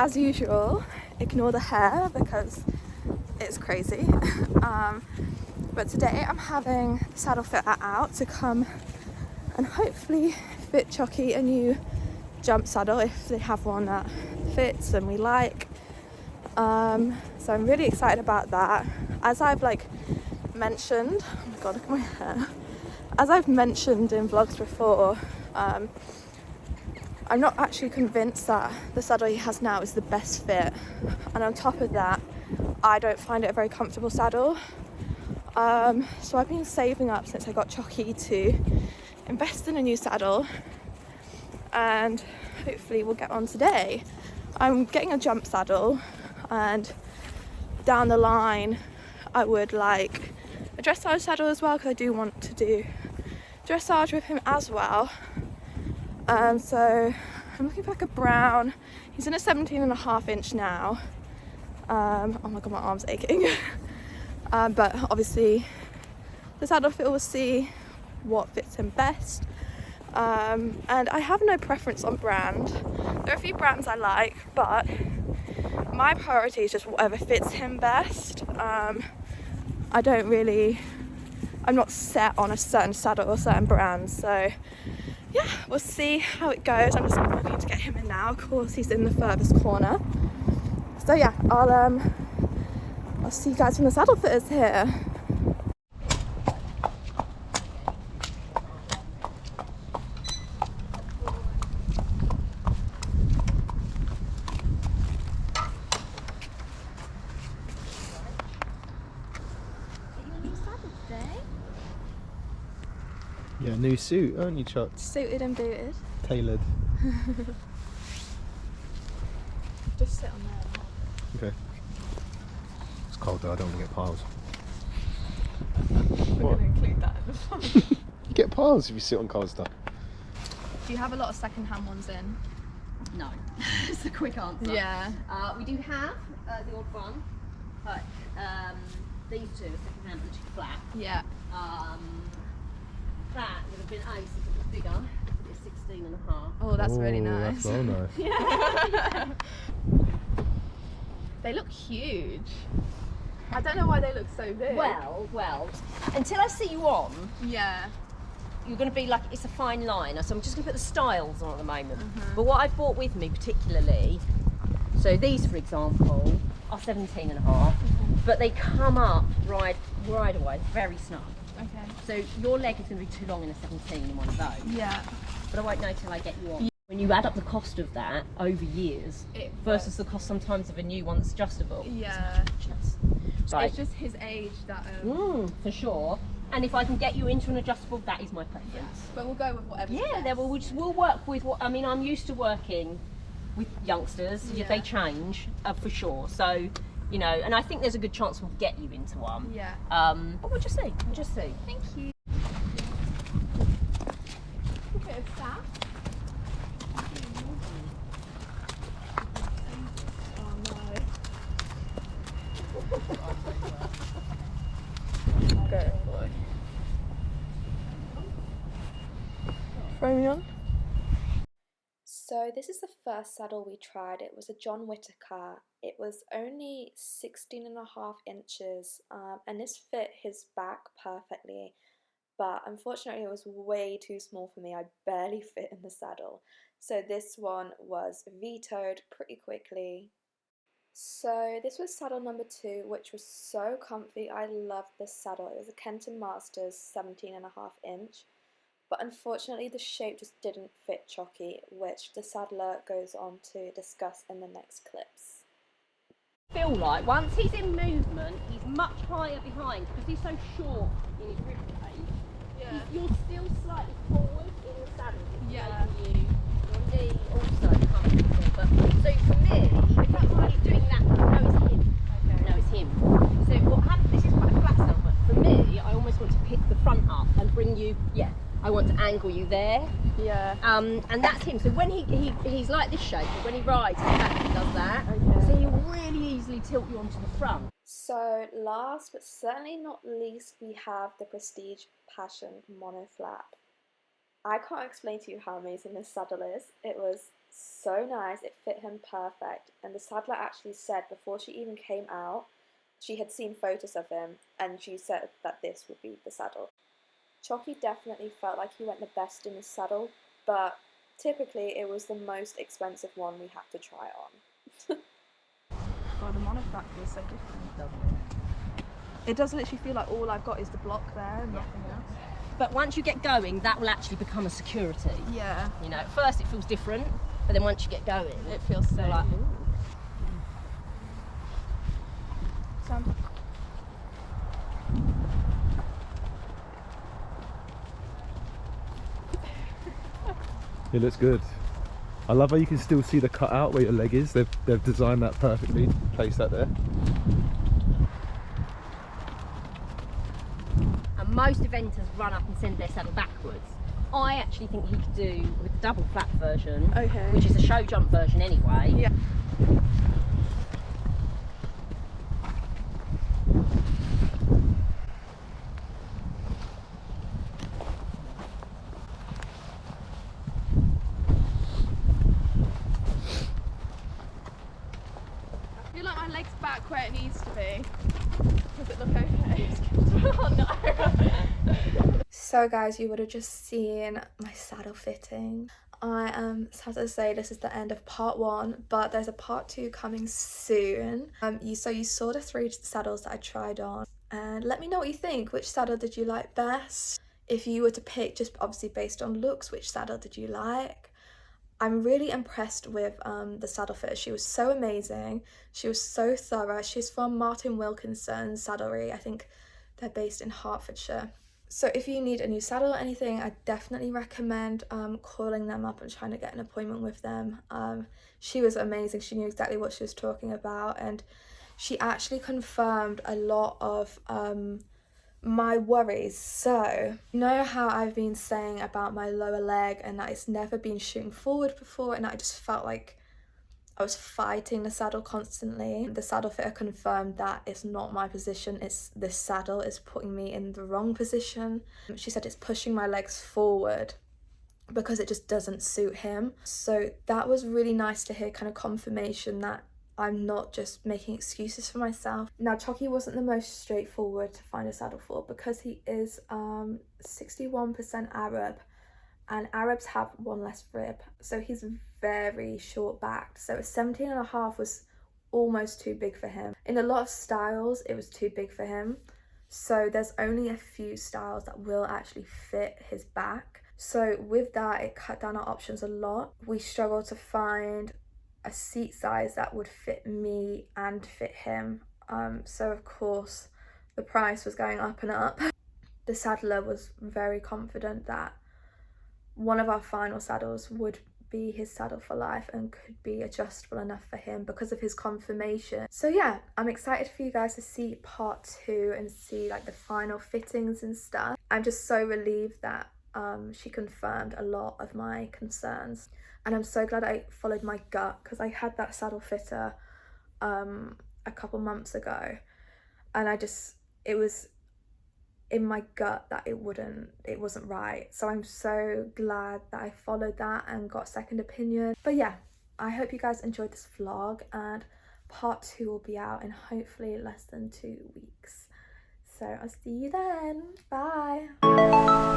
as usual, ignore the hair because it's crazy. But today I'm having the saddle fitter out to come and hopefully fit Choccy a new jump saddle if they have one that fits and we like. So I'm really excited about that. As I've mentioned, oh my god, look at my hair. As I've mentioned in vlogs before, I'm not actually convinced that the saddle he has now is the best fit, and on top of that, I don't find it a very comfortable saddle. So I've been saving up since I got Choccy to invest in a new saddle, and hopefully we'll get on today. I'm getting a jump saddle, and down the line I would like a dressage saddle as well, because I do want to do dressage with him as well. So I'm looking for like a brown. He's in a 17.5 inch now. Oh my god, my arm's aching. But obviously the saddle fitter will see what fits him best. And I have no preference on brand. There are a few brands I like, but my priority is just whatever fits him best. I'm not set on a certain saddle or certain brand, so yeah, we'll see how it goes. I'm just looking to get him in now. Of course, he's in the furthest corner. So yeah, I'll see you guys when the saddle fitter's here. Yeah, new suit, aren't you, Choccy? Suited and booted. Tailored. Just sit on there. Okay. It's cold though, I don't want to get piles. We're going to include that in the vlog. You get piles if you sit on cold stuff. Do you have a lot of second-hand ones in? No. It's a quick answer. Yeah. We do have the odd one, but these two are second-hand, which is flat. Yeah. That would have been ace if it was bigger. It's 16.5. Oh, that's really nice. That's well nice. Yeah. They look huge. I don't know why they look so big. Well, until I see you on, yeah. you're going to be like, it's a fine line. So I'm just going to put the styles on at the moment. But what I brought with me particularly, so these for example, are 17.5, but they come up right away, very snug. Okay. So your leg is going to be too long in a 17 in one of those. Yeah. But I won't know till I get you on. When you add up the cost of that over years versus the cost sometimes of a new one that's adjustable. Yeah. Right. It's just his age that. For sure. And if I can get you into an adjustable, that is my preference. But we'll go with whatever. Yeah, we'll work with what. I mean, I'm used to working with youngsters. Yeah. They change for sure. So, you know, and I think there's a good chance we'll get you into one. Yeah. But we'll just see. Thank you. Okay, staff. Go, boy. Throw me on. So this is the first saddle we tried. It was a John Whittaker. It was only 16.5 inches, and this fit his back perfectly. But unfortunately it was way too small for me. I barely fit in the saddle. So this one was vetoed pretty quickly. So this was saddle number 2, which was so comfy. I loved this saddle. It was a Kenton Masters 17.5 inch. But unfortunately the shape just didn't fit Choccy, which the saddler goes on to discuss in the next clips. Feel like once he's in movement, he's much higher behind because he's so short in his rib cage. Yeah. You're still slightly forward in the saddle. Yeah. Your knee also comes forward. But so for me, if that's why he's doing that, no, it's him. Okay. No, it's him. So what happens? This is quite a flat saddle, but for me, I almost want to pick the front up and bring you. Yeah. I want to angle you there. Yeah. And that's him. So when he's like this shape, but when he rides, he actually does that. Okay. So he'll really easily tilt you onto the front. So last but certainly not least, we have the Prestige Passion Mono Flap. I can't explain to you how amazing this saddle is. It was so nice, it fit him perfect, and the saddler actually said before she even came out, she had seen photos of him and she said that this would be the saddle. Choccy definitely felt like he went the best in his saddle, but typically it was the most expensive one we had to try on. God, the monoplaque feels so different, doesn't it? It does literally feel like all I've got is the block there and nothing else. But once you get going, that will actually become a security. Yeah. You know, at first it feels different, but then once you get going, it feels so like, ooh. It looks good. I love how you can still see the cutout where your leg is. They've designed that perfectly. Place that there. And most eventers run up and send their saddle backwards. I actually think he could do with the double flap version, okay, which is a show jump version anyway. Yeah. I feel like my leg's back where it needs to be. Does it look okay? Oh no! So guys, you would have just seen my saddle fitting. I am sad to say this is the end of part 1, but there's a part 2 coming soon. So you saw the 3 saddles that I tried on, and let me know what you think. Which saddle did you like best? If you were to pick, just obviously based on looks, which saddle did you like? I'm really impressed with the saddle fitter. She was so amazing. She was so thorough. She's from Martin Wilkinson's saddlery. I think they're based in Hertfordshire. So if you need a new saddle or anything, I definitely recommend calling them up and trying to get an appointment with them. She was amazing. She knew exactly what she was talking about, and she actually confirmed a lot of my worries. So, you know how I've been saying about my lower leg and that it's never been shooting forward before, and I just felt like I was fighting the saddle constantly. The saddle fitter confirmed that it's not my position, it's this saddle is putting me in the wrong position. She said it's pushing my legs forward because it just doesn't suit him. So that was really nice to hear, kind of confirmation that I'm not just making excuses for myself. Now, Choccy wasn't the most straightforward to find a saddle for because he is 61% Arab, and Arabs have one less rib, so he's very short backed. So a 17.5 was almost too big for him. In a lot of styles, it was too big for him. So there's only a few styles that will actually fit his back. So with that, it cut down our options a lot. We struggled to find a seat size that would fit me and fit him. So of course, the price was going up and up. The saddler was very confident that one of our final saddles would be his saddle for life and could be adjustable enough for him because of his confirmation. So yeah, I'm excited for you guys to see part 2 and see like the final fittings and stuff. I'm just so relieved that she confirmed a lot of my concerns, and I'm so glad I followed my gut, because I had that saddle fitter a couple months ago, and it was in my gut that it wasn't right. So I'm so glad that I followed that and got a second opinion. But yeah, I hope you guys enjoyed this vlog, and part 2 will be out in hopefully less than 2 weeks. So I'll see you then. Bye.